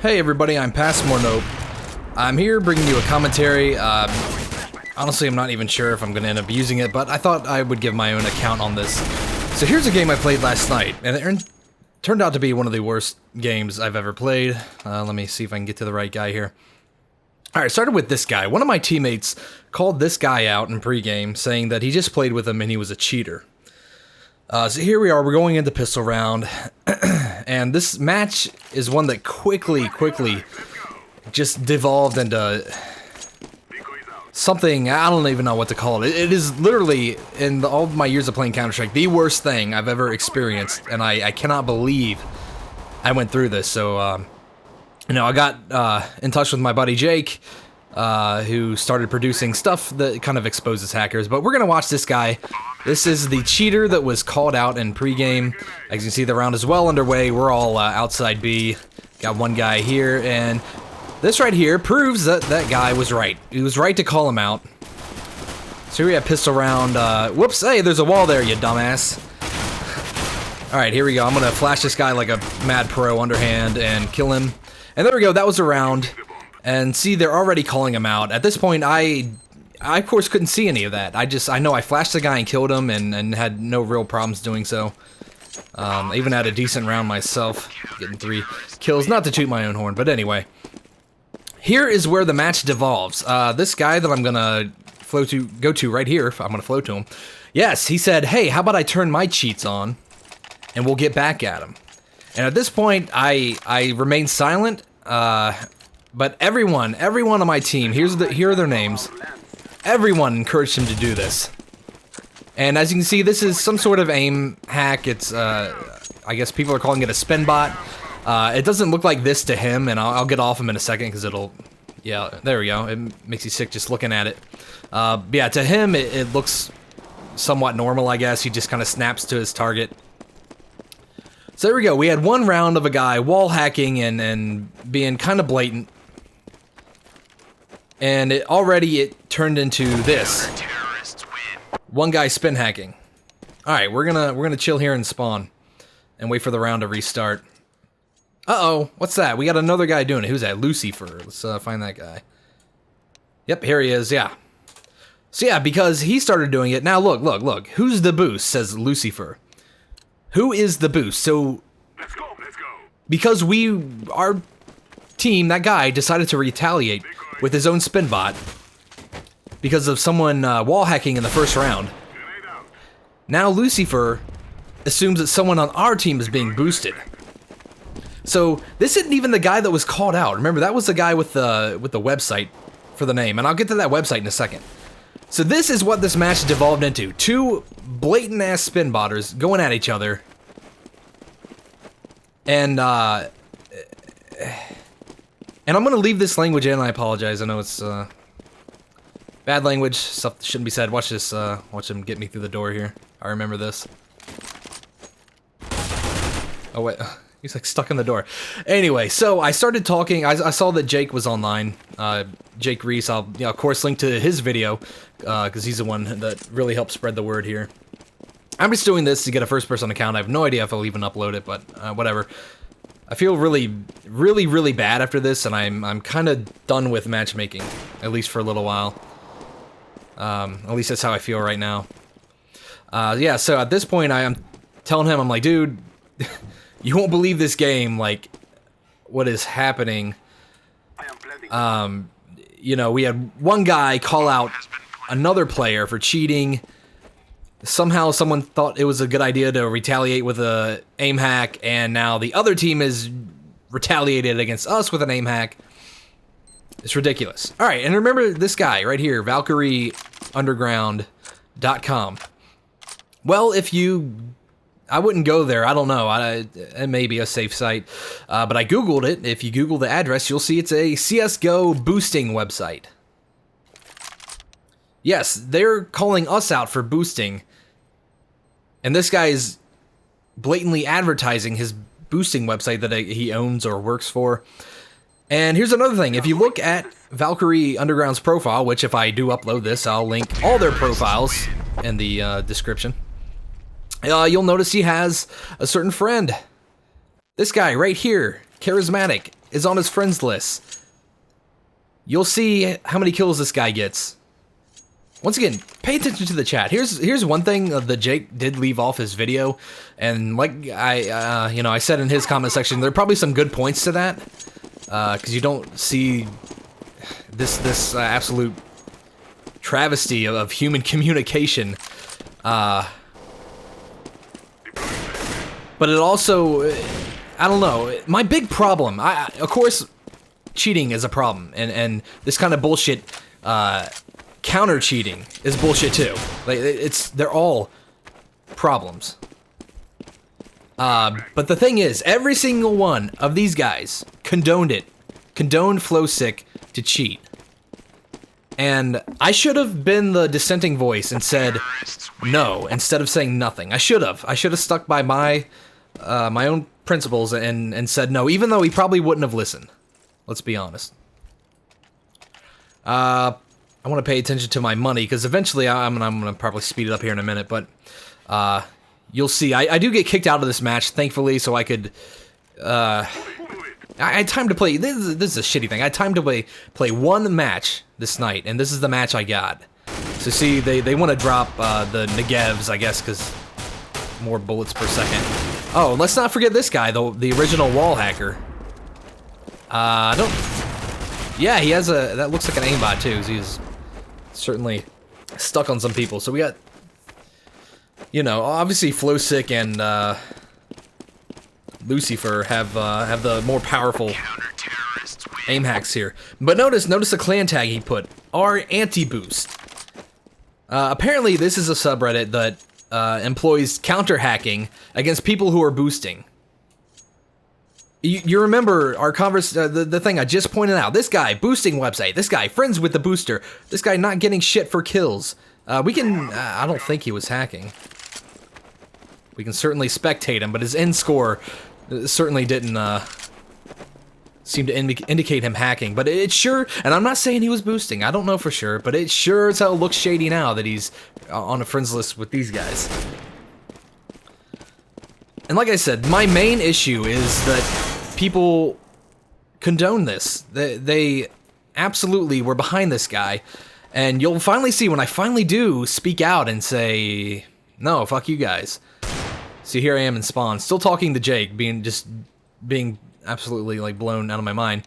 Hey everybody, I'm Passmore. I'm here bringing you a commentary. Honestly, I'm not even sure if I'm going to end up using it, but I thought I would give my own account on this. So here's a game I played last night, and it turned out to be one of the worst games I've ever played. Let me see if I can get to the right guy here. Alright, started with this guy. One of my teammates called this guy out in pregame, saying that he just played with him and he was a cheater. So here we are, we're going into pistol round, and this match is one that quickly just devolved into something, I don't even know what to call it. It is literally, in all of my years of playing Counter-Strike, the worst thing I've ever experienced, and I cannot believe I went through this. So, you know, I got in touch with my buddy Jake, who started producing stuff that kind of exposes hackers, but we're gonna watch this guy. This is the cheater that was called out in pregame. As you can see, the round is well underway. We're all outside B. Got one guy here, and this right here proves that that guy was right. He was right to call him out. So here we have pistol round. Whoops, hey, there's a wall there, you dumbass. Alright, here we go. I'm gonna flash this guy like a mad pro underhand and kill him. And there we go, that was a round. And see, they're already calling him out. At this point, I of course couldn't see any of that. I know I flashed the guy and killed him and had no real problems doing so. I even had a decent round myself, getting 3 kills, not to toot my own horn, but anyway. Here is where the match devolves. This guy that I'm gonna go to right here, I'm gonna flow to him. Yes, he said, hey, how about I turn my cheats on and we'll get back at him. And at this point, I remained silent, but everyone on my team, here are their names. Everyone encouraged him to do this. And as you can see, this is some sort of aim hack. It's, I guess people are calling it a spin bot. It doesn't look like this to him, and I'll get off him in a second because it'll, yeah, there we go. It makes you sick just looking at it. Yeah, to him, it looks somewhat normal, I guess. He just kind of snaps to his target. So there we go. We had one round of a guy wall hacking and being kind of blatant. And it turned into this. One guy spin hacking. Alright, we're gonna chill here and spawn. And wait for the round to restart. Uh-oh, what's that? We got another guy doing it. Who's that? Lucyfur. Let's find that guy. Yep, here he is, yeah. So yeah, because he started doing it. Now look. Who's the boost, says Lucyfur. Who is the boost? So, let's go. Because our team, that guy, decided to retaliate with his own spin bot because of someone wall hacking in the first round. Now Lucyfur assumes that someone on our team is being boosted. So this isn't even the guy that was called out. Remember, that was the guy with the website for the name, and I'll get to that website in a second. So this is what this match devolved into. 2 blatant ass spin botters going at each other. And I'm gonna leave this language in, I apologize. I know it's bad language, stuff that shouldn't be said. Watch this, watch him get me through the door here. I remember this. Oh wait, he's like stuck in the door. Anyway, so I started talking, I saw that Jake was online. Jake Ries, I'll of course link to his video, because he's the one that really helped spread the word here. I'm just doing this to get a first-person account. I have no idea if I'll even upload it, but whatever. I feel really bad after this, and I'm kind of done with matchmaking, at least for a little while. At least that's how I feel right now. Yeah, so at this point, I'm telling him, I'm like, dude, you won't believe this game, like, what is happening. You know, we had one guy call out another player for cheating. Somehow someone thought it was a good idea to retaliate with a aim hack, and now the other team is retaliated against us with an aim hack. It's ridiculous. Alright, and remember this guy right here, valkyrieunderground.com. Well, I wouldn't go there, I don't know, it may be a safe site, but I googled it. If you Google the address, you'll see it's a CSGO boosting website. Yes, they're calling us out for boosting, and this guy is blatantly advertising his boosting website that he owns or works for. And here's another thing, if you look at Valkyrie Underground's profile, which if I do upload this, I'll link all their profiles in the description. You'll notice he has a certain friend. This guy right here, charismaTiic. is on his friends list. You'll see how many kills this guy gets. Once again, pay attention to the chat. Here's one thing that Jake did leave off his video, and like I said in his comment section, there are probably some good points to that, because you don't see this absolute travesty of human communication. But it also, I don't know. My big problem, of course, cheating is a problem, and this kind of bullshit. Counter cheating is bullshit too. Like they're all problems. But the thing is, every single one of these guys condoned FlowSick to cheat. And I should have been the dissenting voice and said no instead of saying nothing. I should have stuck by my own principles and said no, even though he probably wouldn't have listened. Let's be honest. I want to pay attention to my money, because eventually I'm gonna probably speed it up here in a minute, but you'll see. I do get kicked out of this match, thankfully, so I could. I had time to play. This is a shitty thing. I had time to play one match this night, and this is the match I got. So see, they want to drop the Negevs, I guess, because more bullets per second. Oh, let's not forget this guy, the original wall hacker. Yeah, he has that looks like an aimbot too. So he's certainly stuck on some people. So we got, obviously FlowSick and Lucyfur have the more powerful aim hacks here. But notice the clan tag he put, our Antiboost. Apparently this is a subreddit that employs counter hacking against people who are boosting. You remember our the thing I just pointed out. This guy, boosting website. This guy, friends with the booster. This guy not getting shit for kills. We can, I don't think he was hacking. We can certainly spectate him, but his end score certainly didn't seem to indicate him hacking. But it sure, and I'm not saying he was boosting. I don't know for sure, but it sure as hell looks shady now that he's on a friends list with these guys. And like I said, my main issue is that people condone this. They absolutely were behind this guy. And you'll finally see when I finally do speak out and say, no, fuck you guys. See, here I am in spawn, still talking to Jake, being absolutely like blown out of my mind.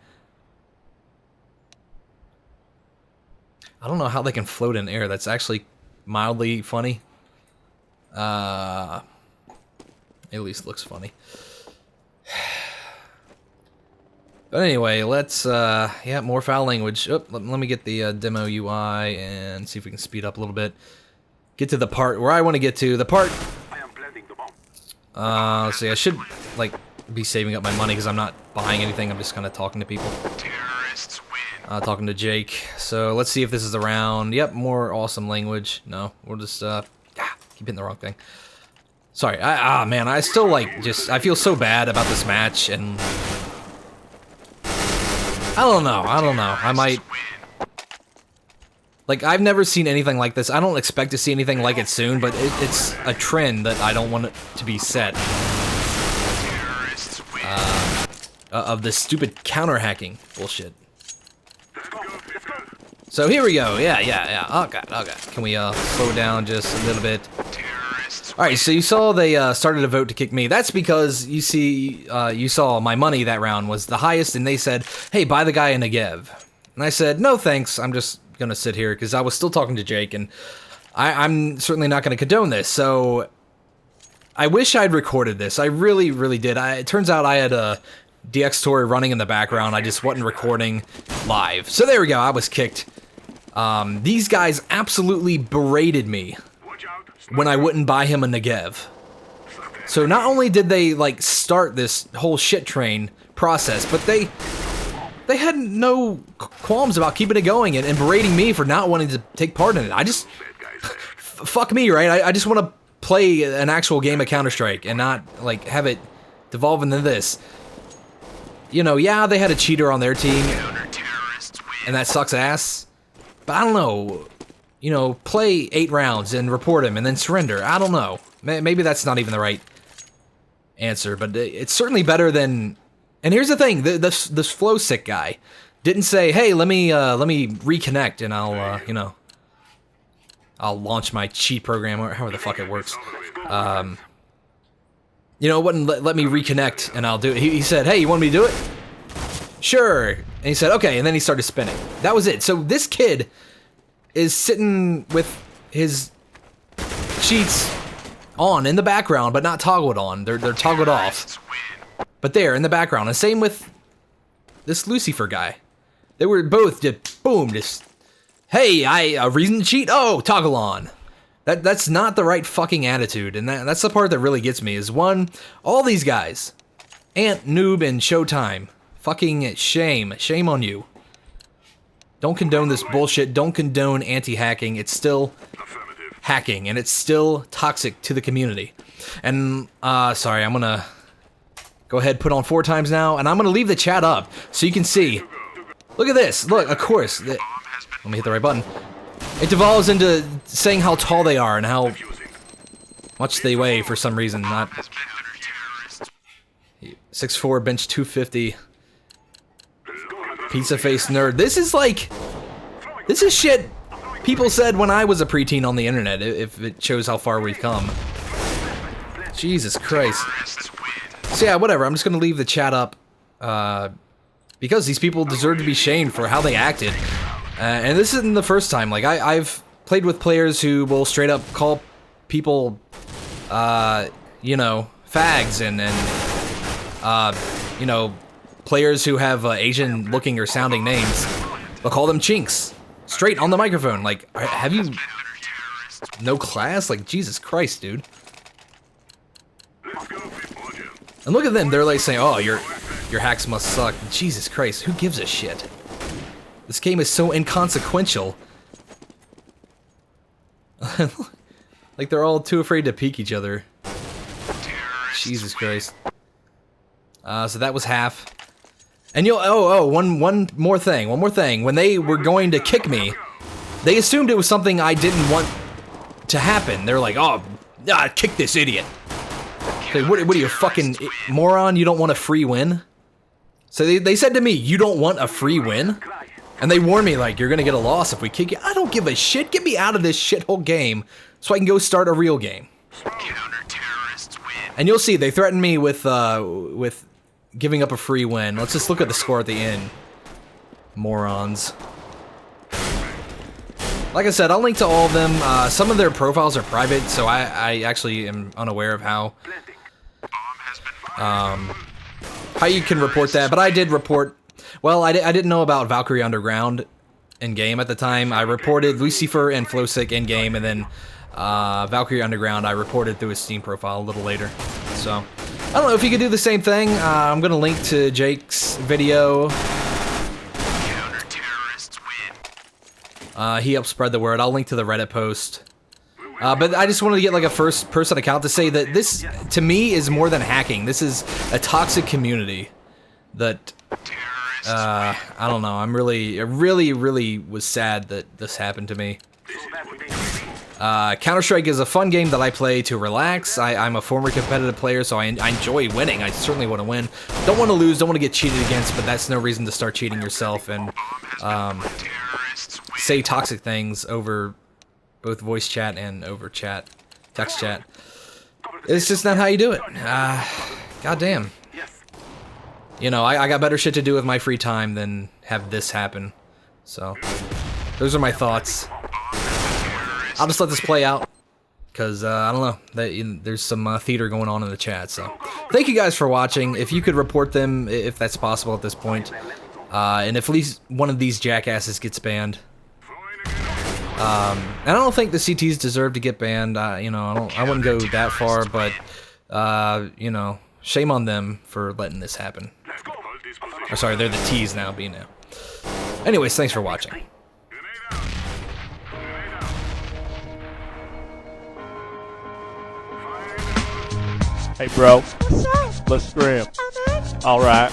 I don't know how they can float in air. That's actually mildly funny. At least looks funny. But anyway, let's, yeah, more foul language. Oh, let me get the demo UI and see if we can speed up a little bit. Get to the part where I want to get to. The part... let's see, I should, like, be saving up my money because I'm not buying anything. I'm just kind of talking to people. Talking to Jake. So let's see if this is around. Yep, more awesome language. No, we'll just, keep hitting the wrong thing. Sorry, man, I still, like, I feel so bad about this match, and... I don't know, I might... Like, I've never seen anything like this. I don't expect to see anything like it soon, but it's a trend that I don't want it to be set. Of this stupid counter-hacking bullshit. So here we go, yeah. Oh god. Can we, slow down just a little bit? Alright, so you saw they started a vote to kick me. That's because, you see, you saw my money that round was the highest, and they said, hey, buy the guy a Negev. And I said, no thanks, I'm just gonna sit here, because I was still talking to Jake, and I'm certainly not gonna condone this, so... I wish I'd recorded this, I really, really did. It turns out I had a DX story running in the background, I just wasn't recording live. So there we go, I was kicked. These guys absolutely berated me when I wouldn't buy him a Negev. So not only did they, like, start this whole shit train process, but they had no qualms about keeping it going and berating me for not wanting to take part in it. I just... fuck me, right? I just want to play an actual game of Counter-Strike and not, like, have it devolve into this. You know, yeah, they had a cheater on their team, and that sucks ass. But I don't know, you know, play 8 rounds and report him and then surrender. I don't know. Maybe that's not even the right answer, but it's certainly better than And here's the thing: this flow sick guy didn't say, "Hey, let me reconnect, and I'll you know, I'll launch my cheat program or however the fuck it works." You know, it wouldn't let me reconnect, and I'll do it. He said, "Hey, you want me to do it?" Sure. And he said, "Okay," and then he started spinning. That was it. So this kid is sitting with his cheats on in the background, but not toggled on. They're toggled off. But there, in the background. And same with this Lucyfur guy. They were both just, boom, just, hey, a reason to cheat? Oh, toggle on. That's not the right fucking attitude. And that's the part that really gets me, is one, all these guys, Ant, Noob, and Showtime, fucking shame. Shame on you. Don't condone this bullshit. Don't condone anti-hacking. It's still hacking, and it's still toxic to the community. And, sorry, I'm gonna go ahead, put on 4 times now, and I'm gonna leave the chat up so you can see. Look at this. Look, of course. Let me hit the right button. It devolves into saying how tall they are and how much they weigh for some reason. Not 6'4", bench 250. Pizza face nerd. This is shit people said when I was a preteen on the internet, if it shows how far we've come. Jesus Christ. So yeah, whatever, I'm just gonna leave the chat up, because these people deserve to be shamed for how they acted. And this isn't the first time. Like, I've played with players who will straight up call people, you know, fags, and you know, players who have Asian-looking or sounding names, they'll call them chinks. Straight on the microphone. Like, have you no class? Like, Jesus Christ, dude. And look at them, they're like saying, oh, your hacks must suck. Jesus Christ, who gives a shit? This game is so inconsequential. Like, they're all too afraid to peek each other. Jesus Christ. So that was half. And one more thing. When they were going to kick me, they assumed it was something I didn't want to happen. They're like, oh, kick this idiot. Okay, what are you, a fucking moron? You don't want a free win? So they said to me, you don't want a free win? And they warned me, like, you're gonna get a loss if we kick you. I don't give a shit. Get me out of this shithole game so I can go start a real game. And you'll see, they threatened me with giving up a free win. Let's just look at the score at the end. Morons. Like I said, I'll link to all of them. Some of their profiles are private, so I actually am unaware of how you can report that. But I did report. Well, I didn't know about Valkyrie Underground in game at the time. I reported Lucyfur and FlowSick in game, and then Valkyrie Underground I reported through his Steam profile a little later. So I don't know if you could do the same thing. I'm gonna link to Jake's video. He helped spread the word. I'll link to the Reddit post. But I just wanted to get like a first-person account to say that this, to me, is more than hacking. This is a toxic community that, I don't know. I really was sad that this happened to me. Counter-Strike is a fun game that I play to relax. I'm a former competitive player, so I enjoy winning. I certainly want to win. Don't want to lose, don't want to get cheated against, but that's no reason to start cheating yourself and say toxic things over both voice chat and over text chat. It's just not how you do it. Goddamn. You know, I got better shit to do with my free time than have this happen. So, those are my thoughts. I'll just let this play out, because, I don't know, there's some theater going on in the chat, so. Thank you guys for watching. If you could report them, if that's possible at this point, and if at least one of these jackasses gets banned. And I don't think the CTs deserve to get banned, you know, I wouldn't go that far, but, you know, shame on them for letting this happen. Or sorry, they're the T's now, B now. Anyways, thanks for watching. Hey, bro. What's up? Let's scrim. Alright. All right.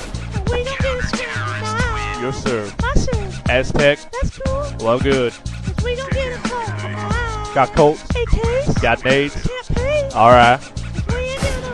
We don't get a scrim now. Yes, sir. My sir. Aztec. That's cool. Well, good. Cause we don't get a call from around. Got Colts. AKs. Got nades. Can't pay. All right. Cause we ain't doing no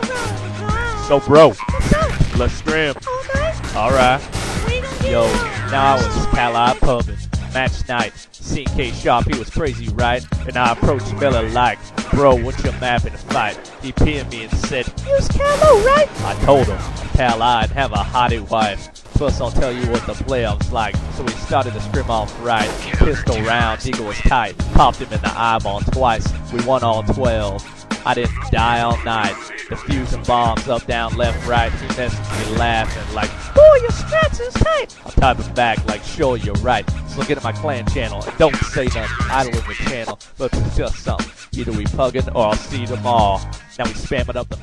wrong. So, bro. What's up? Let's scrim. All night. Alright. We gon' get Yo, it on. now I was Cal pumping. Match night. Seen K Sharp, he was crazy, right? And I approached Miller like, bro, what's your map in the fight? He pinned me and said, Use Calo, right? I told him, Cal I'd have a hottie wife. Plus I'll tell you what the playoffs like. So we started to scrim off right. Pistol round, Eagle was tight. Popped him in the eyeball twice. We won all 12. I didn't die all night. Diffusing bombs up, down, left, right. He messaged me laughing like, Boy, your strats is tight. I'm typing back like, sure, you're right. So get at my clan channel and don't say nothing idle in the channel. But it's just something. Either we pugging or I'll see you tomorrow. Now we spamming up the